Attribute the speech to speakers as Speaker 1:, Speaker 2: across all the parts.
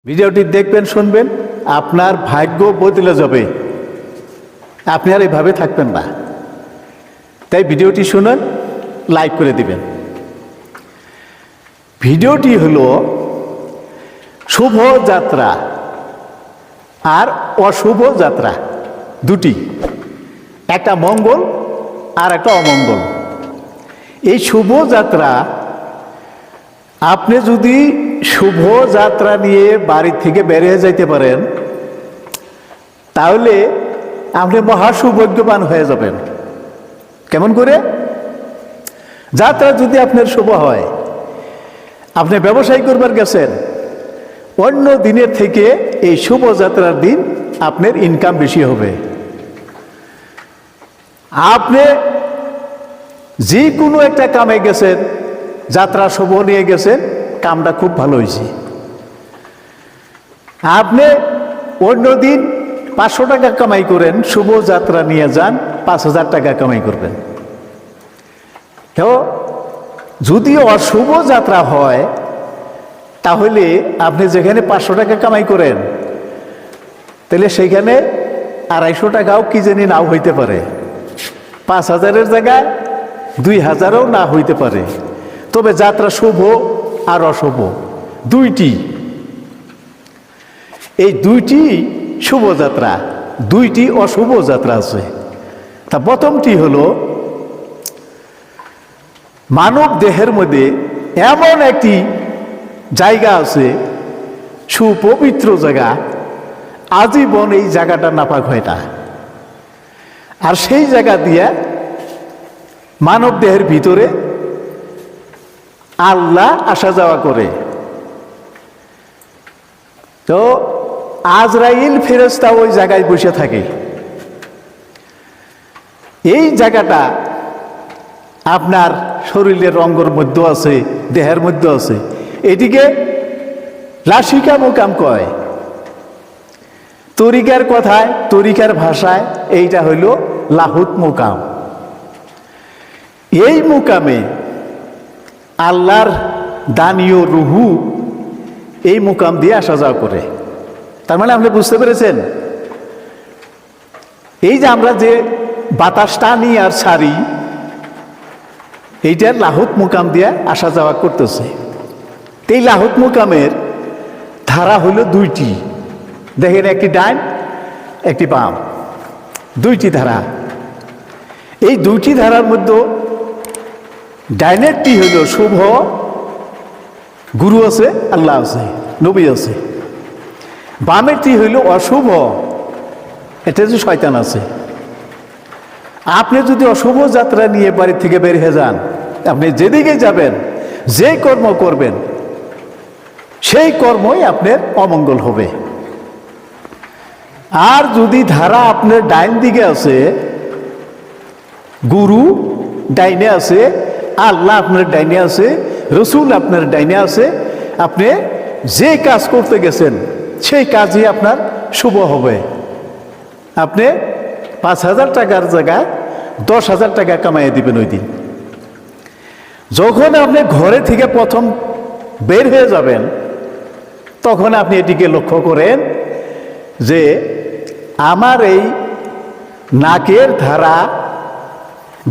Speaker 1: ভিডিওটি দেখবেন, শুনবেন, আপনার ভাগ্য বদলে যাবে। আপনি আর এইভাবে থাকবেন না। তাই ভিডিওটি শুনুন, লাইক করে দিবেন। ভিডিওটি হলো শুভ যাত্রা আর অশুভ যাত্রা দুটি, একটা মঙ্গল আর একটা অমঙ্গল। এই শুভ যাত্রা, আপনি যদি শুভ যাত্রা নিয়ে বাড়ি থেকে বেরিয়ে যাইতে পারেন তাহলে আপনি মহাসৌভাগ্যবান হয়ে যাবেন। কেমন করে? যাত্রা যদি আপনার শুভ হয়, আপনি ব্যবসায় করবার গেছেন, অন্য দিনের থেকে এই শুভ যাত্রার দিন আপনার ইনকাম বেশি হবে। আপনি যে কোনো একটা কামে গেছেন, যাত্রা শুভ নিয়ে গেছেন, কামটা খুব ভালো হয়েছে। আপনি অন্য দিন 500 টাকা কামাই করেন, শুভ যাত্রা নিয়ে যান, 5000 টাকা কামাই করবেন। তো যদি অশুভ যাত্রা হয় তাহলে আপনি যেখানে 500 টাকা কামাই করেন, তাহলে সেইখানে 250 টাকাও কি জানি নাও হইতে পারে, 5000-এর জায়গায় 2000-ও না হইতে পারে। তবে যাত্রা শুভ আর অশুভ দুইটি, এই দুইটি শুভ যাত্রা, দুইটি অশুভ যাত্রা আছে। তা প্রথমটি হলো, মানব দেহের মধ্যে এমন একটি জায়গা আছে, সুপবিত্র জায়গা, আজীবন এই জায়গাটা নাপাক হয় না। আর সেই জায়গা দিয়ে মানব দেহের ভিতরে আল্লাহ আসা যাওয়া করে। তো আজরাইল ফেরেশতা ওই জায়গায় বসে থাকে। এই জায়গাটা আপনার শরীরের অঙ্গের মধ্যে আছে, দেহের মধ্যে আছে। এটিকে লাসিকা মুকাম কয়। তরিকার কথায়, তরিকার ভাষায় এইটা হইল লাহুত মুকাম। এই মুকামে আল্লাহর দানীয় রুহু এই মুকাম দিয়ে আসা যাওয়া করে। তার মানে আপনি বুঝতে পেরেছেন, এই যে আমরা যে বাতাস টানি আর ছাড়ি, এইটার লাহুত মুকাম দিয়ে আসা যাওয়া করতেছে। এই লাহুত মুকামের ধারা হইল দুইটি, দেখেন, একটি ডান একটি বাম, দুইটি ধারা। এই দুইটি ধারার মধ্যে ডাইনেরটি হইল শুভ, গুরু আছে, আল্লাহ আছে, নবী আছে। বামেরটি হইল অশুভ, এটা যে শয়তান আছে। আপনি যদি অশুভ যাত্রা নিয়ে বাড়ি থেকে বের হয়ে যান, আপনি যেদিকে যাবেন, যে কর্ম করবেন, সেই কর্মই আপনার অমঙ্গল হবে। আর যদি ধারা আপনার ডাইন দিকে আছে, গুরু ডাইনে আছে, আল্লাহ আপনার ডাইনে আছে, রসুল আপনার ডাইনে আছে, আপনি যে কাজ করতে গেছেন সেই কাজই আপনার শুভ হবে। আপনি 5000 টাকার জায়গায় 10,000 টাকা কামাইয়ে দিবেন ওই দিন। যখন আপনি ঘরে থেকে প্রথম বের হয়ে যাবেন, তখন আপনি এটিকে লক্ষ্য করেন যে আমার এই নাকের ধারা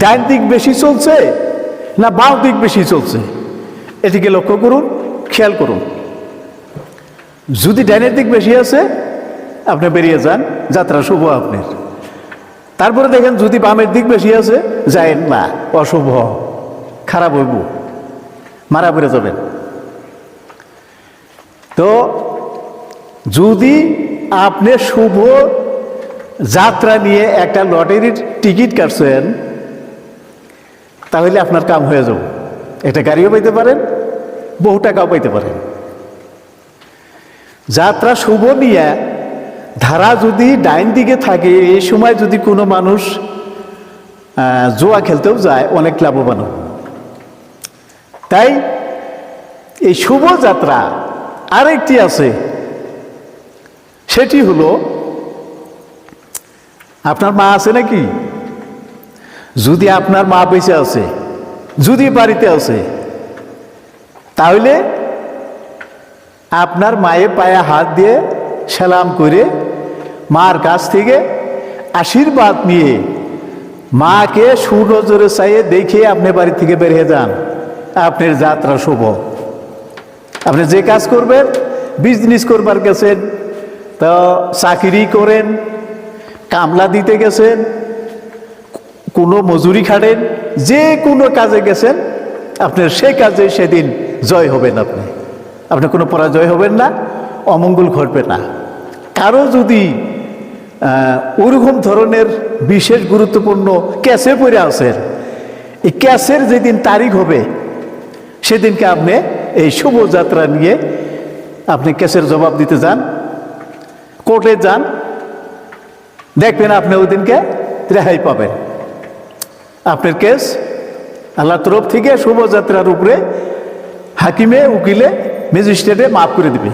Speaker 1: ডান দিক বেশি চলছে না বাম দিক বেশি চলছে, এটিকে লক্ষ্য করুন, খেয়াল করুন। যদি ডাইনের দিক বেশি আছে, আপনি বেরিয়ে যান, যাত্রা শুভ আপনার। তারপরে দেখেন যদি বামের দিক বেশি আছে, যায়েন না, অশুভ, খারাপ হইব, মারা পড়ে যাবেন। তো যদি আপনি শুভ যাত্রা নিয়ে একটা লটারির টিকিট কাটছেন, তাহলে আপনার কাম হয়ে যাব। একটা গাড়িও পাইতে পারেন, বহু টাকাও পাইতে পারেন। যাত্রা শুভ নিয়ে ধারা যদি ডাইন দিকে থাকে, এই সময় যদি কোনো মানুষ জুয়া খেলতেও যায়, অনেক লাভবান। তাই এই শুভ যাত্রা আরেকটি আছে, সেটি হলো, আপনার মা আছে নাকি? যদি আপনার মা বেঁচে আছে, যদি বাড়িতে আছে, তাহলে আপনার মায়ের পায়ে হাত দিয়ে সালাম করে মার কাছ থেকে আশীর্বাদ নিয়ে মাকে সুনজরে চাইয়ে দেখে আপনি বাড়ি থেকে বেরিয়ে যান, আপনার যাত্রা শুভ। আপনি যে কাজ করবেন, বিজনেস করবার গেছেন, তো চাকরি করেন, কামলা দিতে গেছেন, কোনো মজুরি খাটেন, যে কোনো কাজে গেছেন, আপনার সেই কাজে সেদিন জয় হবেন। আপনি কোনো পরাজয় হবেন না, অমঙ্গল ঘটবে না। কারো যদি ওরকম ধরনের বিশেষ গুরুত্বপূর্ণ ক্যাসে পড়ে আছেন, এই ক্যাসের যেদিন তারিখ হবে সেদিনকে আপনি এই শুভযাত্রা নিয়ে আপনি কেসের জবাব দিতে যান, কোর্টে যান, দেখবেন আপনি ওই দিনকে রেহাই পাবেন। আপনার কেস আল্লাহর তরফ থেকে শুভযাত্রার উপরে হাকিমে, উকিলে, ম্যাজিস্ট্রেটে মাফ করে দিবে,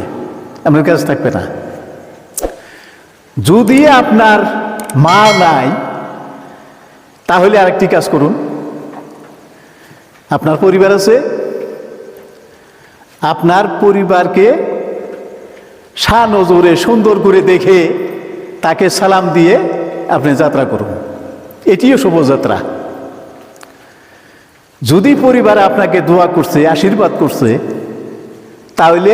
Speaker 1: আপনার কাজ থাকবে না। যদি আপনার মা নাই, তাহলে আরেকটি কাজ করুন। আপনার পরিবার আছে, আপনার পরিবারকে সানজরে সুন্দর করে দেখে তাকে সালাম দিয়ে আপনি যাত্রা করুন, এটিও শুভযাত্রা। যদি পরিবার আপনাকে দোয়া করছে, আশীর্বাদ করছে, তাহলে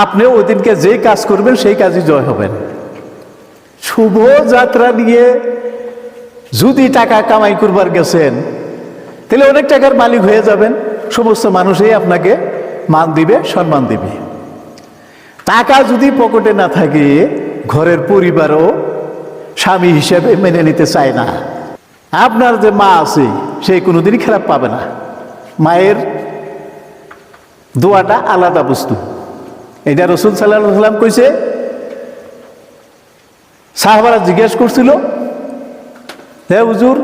Speaker 1: আপনি ওই দিনকে যে কাজ করবেন সেই কাজই জয় হবেন। শুভযাত্রা নিয়ে যদি টাকা কামাই করবার গেছেন, তাহলে অনেক টাকার মালিক হয়ে যাবেন, সমস্ত মানুষই আপনাকে মান দিবে, সম্মান দিবে। টাকা যদি পকেটে না থাকে, ঘরের পরিবারও স্বামী হিসেবে মেনে নিতে চায় না। আপনার যে মা আছে সে কোনোদিনই খারাপ পাবে না। মায়ের দোয়াটা আলাদা বস্তু, এটা রাসূল সাল্লাল্লাহু আলাইহি ওয়াসাল্লাম কইছে। সাহাবারা জিজ্ঞেস করছিল, হে হুজুর,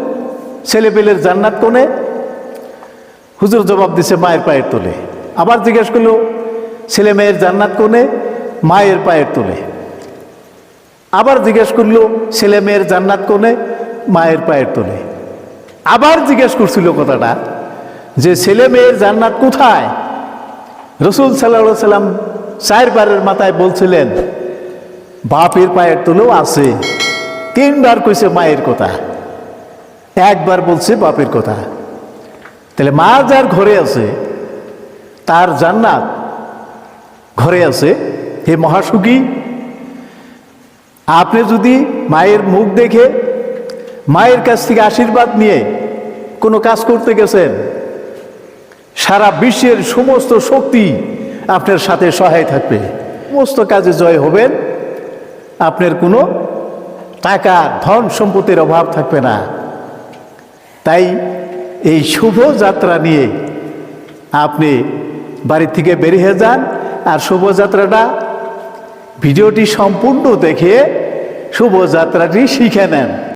Speaker 1: ছেলে পেলের জান্নাত কোনে? হুজুর জবাব দিছে, মায়ের পায়ের তলে। আবার জিজ্ঞেস করলো, ছেলে মেয়ের জান্নাত কোনে? মায়ের পায়ের তলে। আবার জিজ্ঞেস করলো, ছেলে মেয়ের জান্নাত কোনে? মায়ের পায়ের তলে। আবার জিজ্ঞেস করছিল কথাটা যে ছেলে মেয়ের জান্নাত কোথায়? রাসূল সাল্লাল্লাহু আলাইহি ওয়াসাল্লাম 4 বারের মাথায় বলছিলেন বাপের পায়ের তলেও আছে। 3 বার কইছে মায়ের কথা, 1 বার বলছে বাপের কথা। তাহলে মা যার ঘরে আছে তার জান্নাত ঘরে আছে। হে মহাসুখী, আপনি যদি মায়ের মুখ দেখে, মায়ের কাছ থেকে আশীর্বাদ নিয়ে কোনো কাজ করতে গেছেন, সারা বিশ্বের সমস্ত শক্তি আপনার সাথে সহায় থাকবে, সমস্ত কাজে জয় হবেন, আপনার কোনো টাকা ধন সম্পত্তির অভাব থাকবে না। তাই এই শুভ যাত্রা নিয়ে আপনি বাড়ি থেকে বেরিয়ে যান, আর শুভযাত্রাটা ভিডিওটি সম্পূর্ণ দেখে শুভযাত্রাটি শিখে নেন।